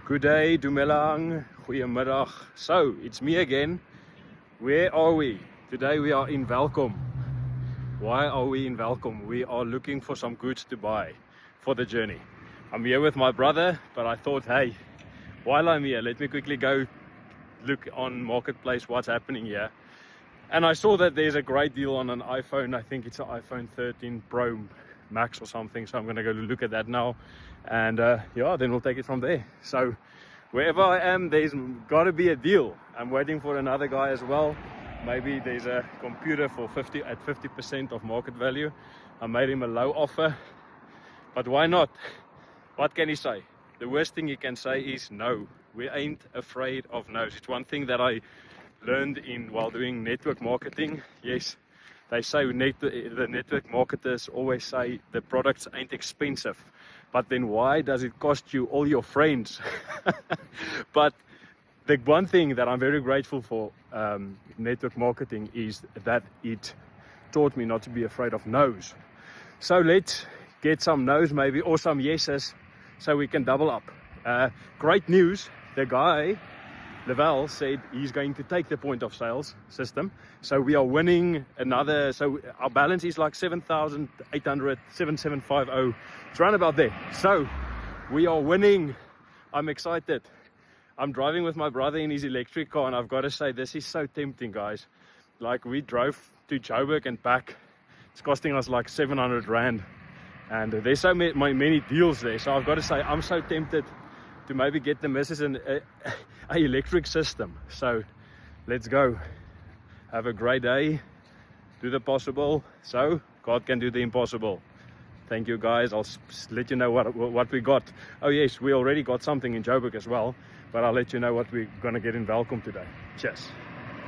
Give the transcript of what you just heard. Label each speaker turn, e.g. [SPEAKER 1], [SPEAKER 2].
[SPEAKER 1] Good day, Dumelang, goeiemiddag. So, it's me again. Where are we? Today we are in Welkom. Why are we in Welkom? We are looking for some goods to buy for the journey. I'm here with my brother, but I thought, hey, while I'm here, let me quickly go look on Marketplace what's happening here. And I saw that there's a great deal on an iPhone. I think it's an iPhone 13 Pro Max or something. So I'm going to go look at that now. And yeah, then we'll take it from there. So wherever I am, there's got to be a deal. I'm waiting for another guy as well. Maybe there's a computer for 50% of market value. I made him a low offer. But why not? What can he say? The worst thing he can say is no. We ain't afraid of no's. It's one thing that I learned while doing network marketing. Yes, they say the network marketers always say the products ain't expensive, but then why does it cost you all your friends? But the one thing that I'm very grateful for network marketing is that it taught me not to be afraid of no's. So let's get some no's maybe, or some yeses, so we can double up. Great news, the guy Laval said he's going to take the point of sales system. So we are winning another, so our balance is like 7,800, 7,750. It's around about there. So we are winning. I'm excited. I'm driving with my brother in his electric car, and I've got to say, this is so tempting, guys. Like, we drove to and back. It's costing us like 700 Rand. And there's so many deals there. So I've got to say, I'm so tempted to maybe get the missus an electric system. So let's go. Have a great day. Do the possible. So God can do the impossible. Thank you, guys. I'll let you know what we got. Oh yes, we already got something in Joburg as well, but I'll let you know what we're gonna get in Welkom today. Cheers.